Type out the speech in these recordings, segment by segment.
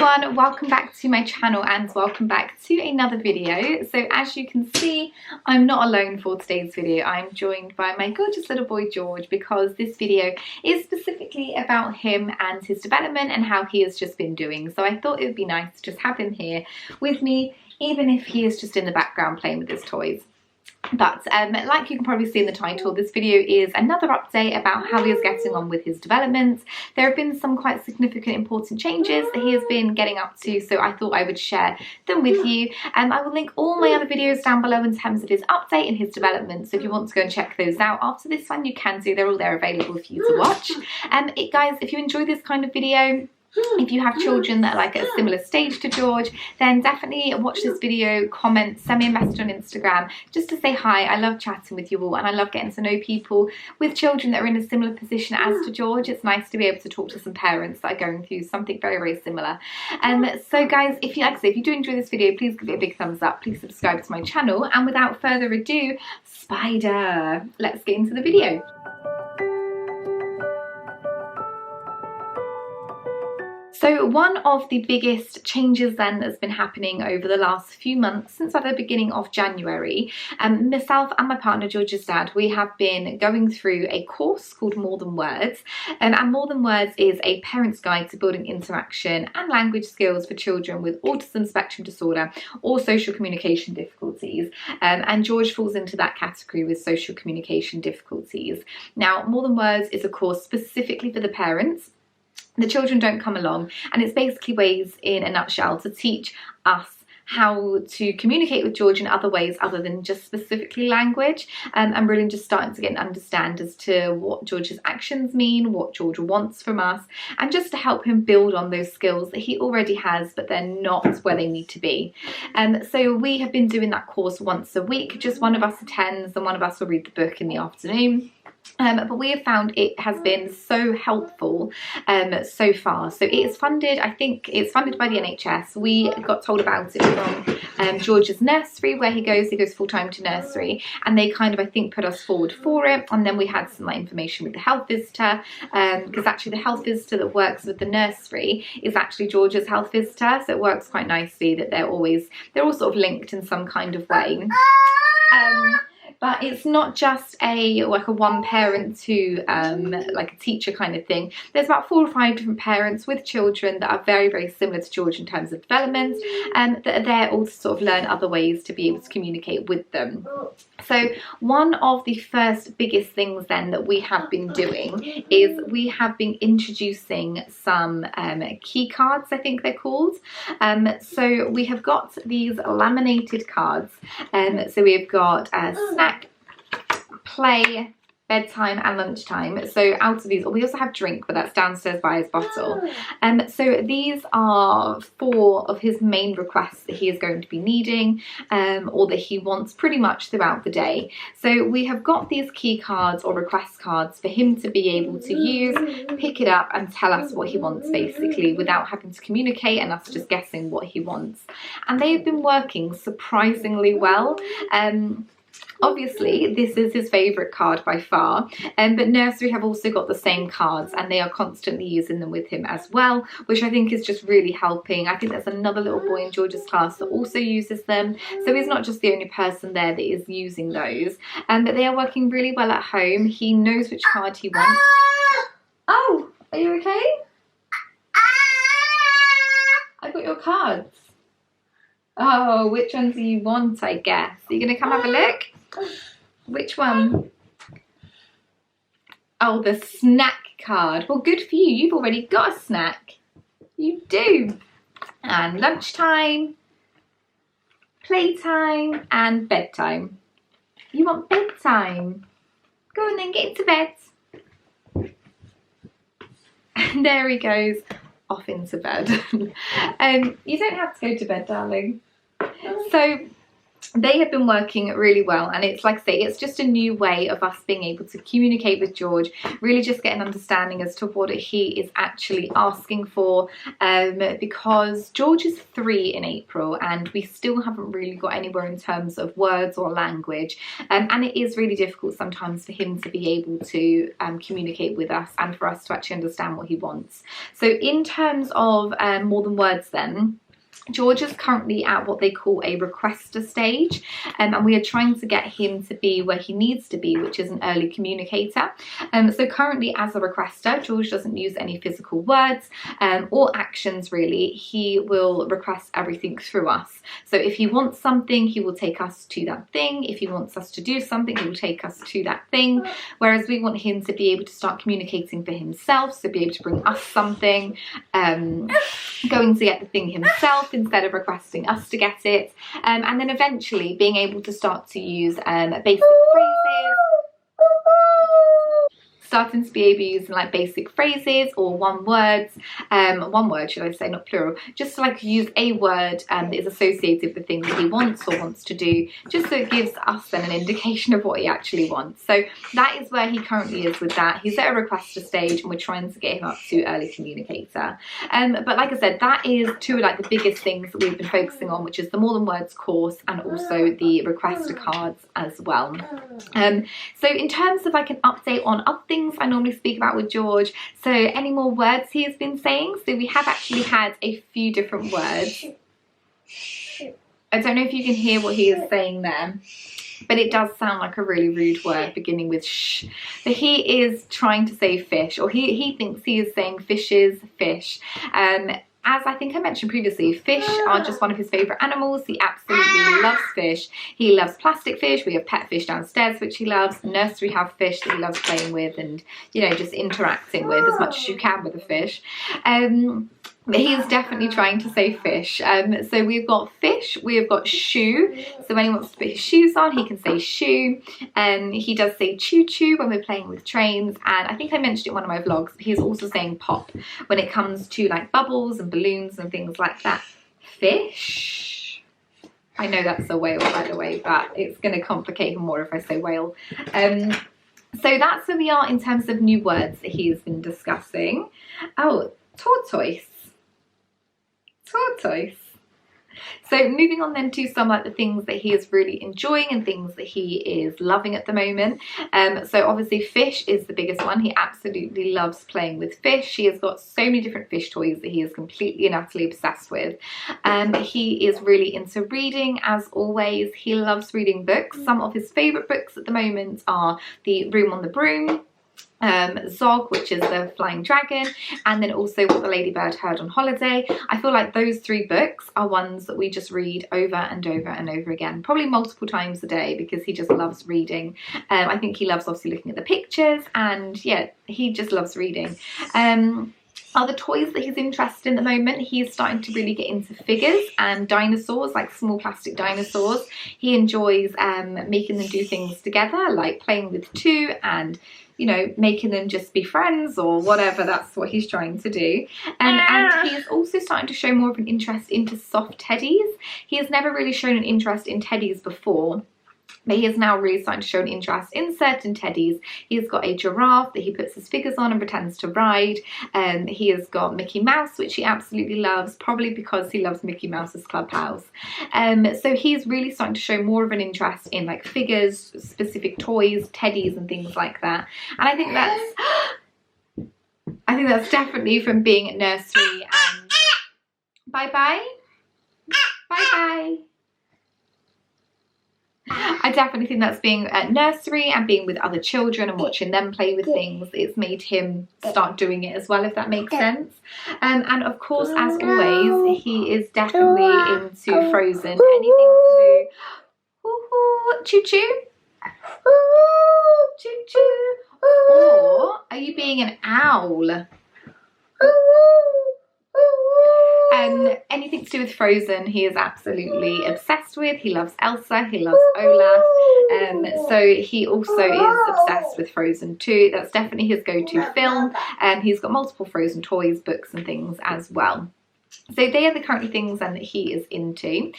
everyone, welcome back to my channel and welcome back to another video. So as you can see, I'm not alone for today's video. I'm joined by my gorgeous little boy George because this video is specifically about him and his development and how he has just been doing. So I thought it would be nice to just have him here with me, even if he is just in the background playing with his toys. But like you can probably see in the title, this video is another update about how he is getting on with his development. There have been some quite significant important changes that he has been getting up to, so I thought I would share them with you. I will link all my other videos down below in terms of his update and his development, so if you want to go and check those out after this one, you can do. They're all there available for you to watch. Guys, if you enjoy this kind of video, if you have children that are like at a similar stage to George, then definitely watch this video, comment, send me a message on Instagram just to say hi. I love chatting with you all and I love getting to know people with children that are in a similar position as to George. It's nice to be able to talk to some parents that are going through something very, very similar. So guys, if you if you do enjoy this video, please give it a big thumbs up. Please subscribe to my channel. And without further ado, Spider, let's get into the video. So one of the biggest changes then that's been happening over the last few months, since at the beginning of January, myself and my partner George's dad, we have been going through a course called More Than Words. And More Than Words is a parent's guide to building interaction and language skills for children with autism spectrum disorder or social communication difficulties. And George falls into that category with social communication difficulties. Now, More Than Words is a course specifically for the parents. The children don't come along, and it's basically ways, in a nutshell, to teach us how to communicate with George in other ways other than just specifically language, and really just starting to get an understand as to what George's actions mean, what George wants from us, and just to help him build on those skills that he already has but they're not where they need to be. So we have been doing that course once a week. Just one of us attends and one of us will read the book in the afternoon. But we have found it has been so helpful so far. So it is funded, I think it's funded by the NHS. We got told about it from George's nursery where he goes full-time to nursery, and they kind of, I think, put us forward for it. And then we had some information with the health visitor, because actually the health visitor that works with the nursery is actually George's health visitor, so it works quite nicely that they're all sort of linked in some kind of way. But it's not just a one parent to like a teacher kind of thing. There's about 4 or 5 different parents with children that are very, very similar to George in terms of development, that are there all to sort of learn other ways to be able to communicate with them. So one of the first biggest things then that we have been doing is we have been introducing some key cards, I think they're called. So we have got these laminated cards. So we've got a snack, play, bedtime and lunchtime. So out of these, we also have drink, but that's downstairs by his bottle. So these are 4 of his main requests that he is going to be needing, or that he wants pretty much throughout the day. So we have got these key cards or request cards for him to be able to use, pick it up and tell us what he wants, basically, without having to communicate and us just guessing what he wants. And they have been working surprisingly well. Obviously, this is his favourite card by far, but nursery have also got the same cards and they are constantly using them with him as well, which I think is just really helping. I think there's another little boy in George's class that also uses them, so he's not just the only person there that is using those, but they are working really well at home. He knows which card he wants. Oh, are you okay? I got your cards. Oh, which ones do you want, I guess? Are you going to come have a look? Which one? Oh, the snack card. Well, good for you. You've already got a snack. You do. And lunchtime, playtime, and bedtime. You want bedtime? Go on then, get into bed. And there he goes, off into bed. You don't have to go to bed, darling. So they have been working really well, and it's like I say, it's just a new way of us being able to communicate with George, really just get an understanding as to what he is actually asking for, because George is 3 in April and we still haven't really got anywhere in terms of words or language, and it is really difficult sometimes for him to be able to communicate with us and for us to actually understand what he wants. So in terms of more than words then, George is currently at what they call a requester stage, and we are trying to get him to be where he needs to be, which is an early communicator. So currently as a requester, George doesn't use any physical words or actions really. He will request everything through us. So if he wants something, he will take us to that thing. If he wants us to do something, he will take us to that thing. Whereas we want him to be able to start communicating for himself, so be able to bring us something, going to get the thing himself instead of requesting us to get it, and then eventually being able to start to use basic phrases, starting to be able to use like basic phrases or one word should I say, not plural, just to like use a word that is associated with the thing that he wants or wants to do, just so it gives us then an indication of what he actually wants. So that is where he currently is with that. He's at a requester stage and we're trying to get him up to early communicator. But like I said, that is two of like the biggest things that we've been focusing on, which is the more than words course and also the requester cards as well. So in terms of like an update on other things I normally speak about with George, so any more words he has been saying, so we have actually had a few different words. I don't know if you can hear what he is saying there, but it does sound like a really rude word beginning with sh. But he is trying to say fish, or he thinks he is saying fishes, fish. As I think I mentioned previously, fish are just one of his favourite animals. He absolutely loves fish. He loves plastic fish. We have pet fish downstairs, which he loves. Nursery have fish that he loves playing with and, you know, just interacting with as much as you can with a fish. But he is definitely trying to say fish. So we've got fish, we've got shoe. So when he wants to put his shoes on, he can say shoe. He does say choo-choo when we're playing with trains. And I think I mentioned it in one of my vlogs, but he's also saying pop when it comes to like bubbles and balloons and things like that. Fish. I know that's a whale, by the way, but it's going to complicate him more if I say whale. So that's where we are in terms of new words that he has been discussing. Oh, tortoise. Tortoise. So moving on then to some like the things that he is really enjoying and things that he is loving at the moment. So obviously fish is the biggest one. He absolutely loves playing with fish. He has got so many different fish toys that he is completely and utterly obsessed with. He is really into reading as always. He loves reading books. Some of his favourite books at the moment are The Room on the Broom, Zog, which is the flying dragon, and then also What the Ladybird Heard on Holiday. I feel like those 3 books are ones that we just read over and over and over again, probably multiple times a day, because he just loves reading. I think he loves obviously looking at the pictures, and yeah, he just loves reading. Other toys that he's interested in at the moment, he's starting to really get into figures and dinosaurs, like small plastic dinosaurs. He enjoys making them do things together, like playing with 2 and, you know, making them just be friends or whatever. That's what he's trying to do. And he is also starting to show more of an interest into soft teddies. He has never really shown an interest in teddies before, but he is now really starting to show an interest in certain teddies. He's got a giraffe that he puts his figures on and pretends to ride. He has got Mickey Mouse, which he absolutely loves, probably because he loves Mickey Mouse's Clubhouse. So he's really starting to show more of an interest in like figures, specific toys, teddies and things like that. And I think that's definitely from being at nursery and bye-bye. Bye-bye. I definitely think that's being at nursery and being with other children and watching them play with things. It's made him start doing it as well, if that makes sense. And of course, as always, he is definitely into Frozen. Anything to do choo-choo, choo-choo, or are you being an owl? Anything to do with Frozen, he is absolutely obsessed with. He loves Elsa, he loves Olaf, so he also is obsessed with Frozen too. That's definitely his go-to film, and he's got multiple Frozen toys, books and things as well. So they are the currently things then that he is into.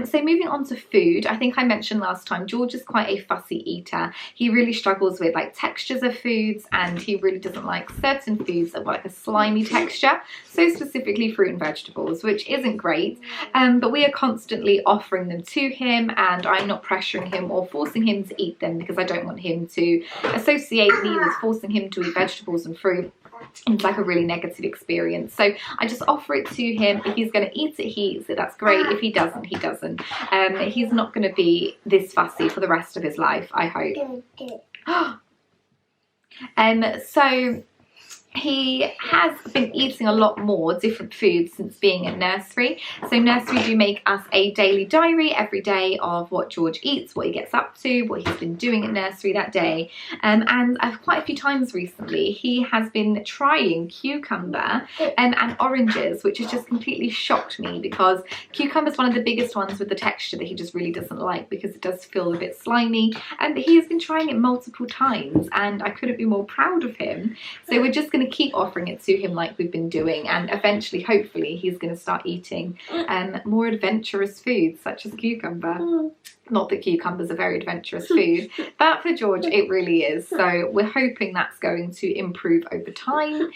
So moving on to food, I think I mentioned last time, George is quite a fussy eater. He really struggles with like textures of foods, and he really doesn't like certain foods that have like a slimy texture. So specifically fruit and vegetables, which isn't great. But we are constantly offering them to him, and I'm not pressuring him or forcing him to eat them, because I don't want him to associate me with forcing him to eat vegetables and fruit. It's like a really negative experience. So I just offer it to him. If he's going to eat it, he eats it. That's great. If he doesn't, he doesn't. He's not going to be this fussy for the rest of his life, I hope. So he has been eating a lot more different foods since being at nursery. So nursery do make us a daily diary every day of what George eats, what he gets up to, what he's been doing at nursery that day. And quite a few times recently, he has been trying cucumber and oranges, which has just completely shocked me, because cucumber is one of the biggest ones with the texture that he just really doesn't like, because it does feel a bit slimy. And he has been trying it multiple times, and I couldn't be more proud of him. So we're just going to keep offering it to him like we've been doing, and eventually, hopefully, he's going to start eating more adventurous foods such as cucumber. Not that cucumber's a very adventurous food, but for George it really is. So we're hoping that's going to improve over time.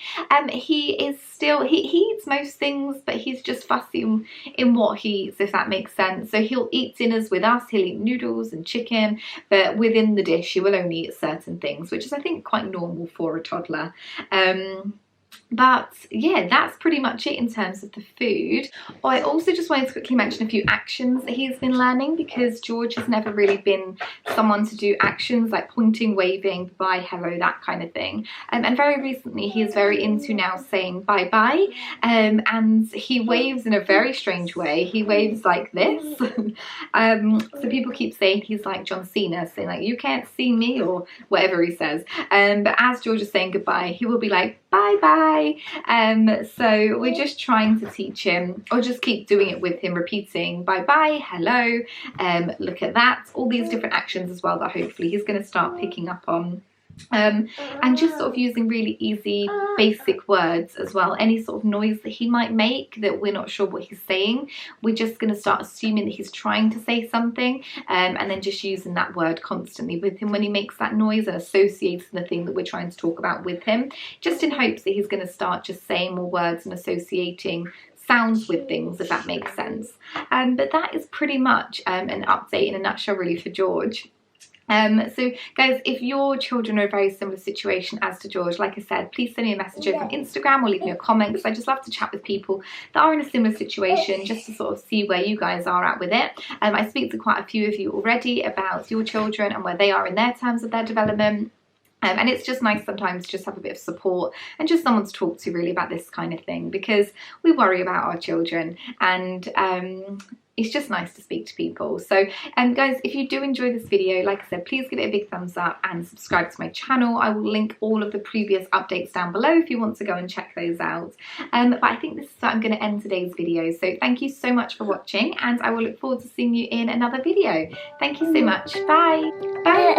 He eats most things, but he's just fussy in what he eats, if that makes sense. So he'll eat dinners with us, he'll eat noodles and chicken, but within the dish he will only eat certain things, which is I think quite normal for a toddler. But yeah, that's pretty much it in terms of the food. I also just wanted to quickly mention a few actions that he's been learning, because George has never really been someone to do actions like pointing, waving, bye, hello, that kind of thing. And very recently he is very into now saying bye-bye, and he waves in a very strange way. He waves like this. So people keep saying he's like John Cena, saying like, you can't see me, or whatever he says. But as George is saying goodbye, he will be like, bye-bye. So we're just trying to teach him, or just keep doing it with him, repeating bye-bye, hello, look at that, all these different actions as well that hopefully he's going to start picking up on. And just sort of using really easy basic words as well. Any sort of noise that he might make that we're not sure what he's saying, we're just going to start assuming that he's trying to say something, and then just using that word constantly with him when he makes that noise, and associating the thing that we're trying to talk about with him, just in hopes that he's going to start just saying more words and associating sounds with things, if that makes sense. But that is pretty much an update in a nutshell really for George. So guys, if your children are in a very similar situation as to George, like I said, please send me a message over on Instagram or leave me a comment, because I just love to chat with people that are in a similar situation, just to sort of see where you guys are at with it. I speak to quite a few of you already about your children and where they are in their terms of their development. And it's just nice sometimes to just have a bit of support and just someone to talk to really about this kind of thing, because we worry about our children, and it's just nice to speak to people. So guys, if you do enjoy this video, like I said, please give it a big thumbs up and subscribe to my channel. I will link all of the previous updates down below if you want to go and check those out. But I think this is where I'm going to end today's video. So thank you so much for watching, and I will look forward to seeing you in another video. Thank you so much. Bye. Bye.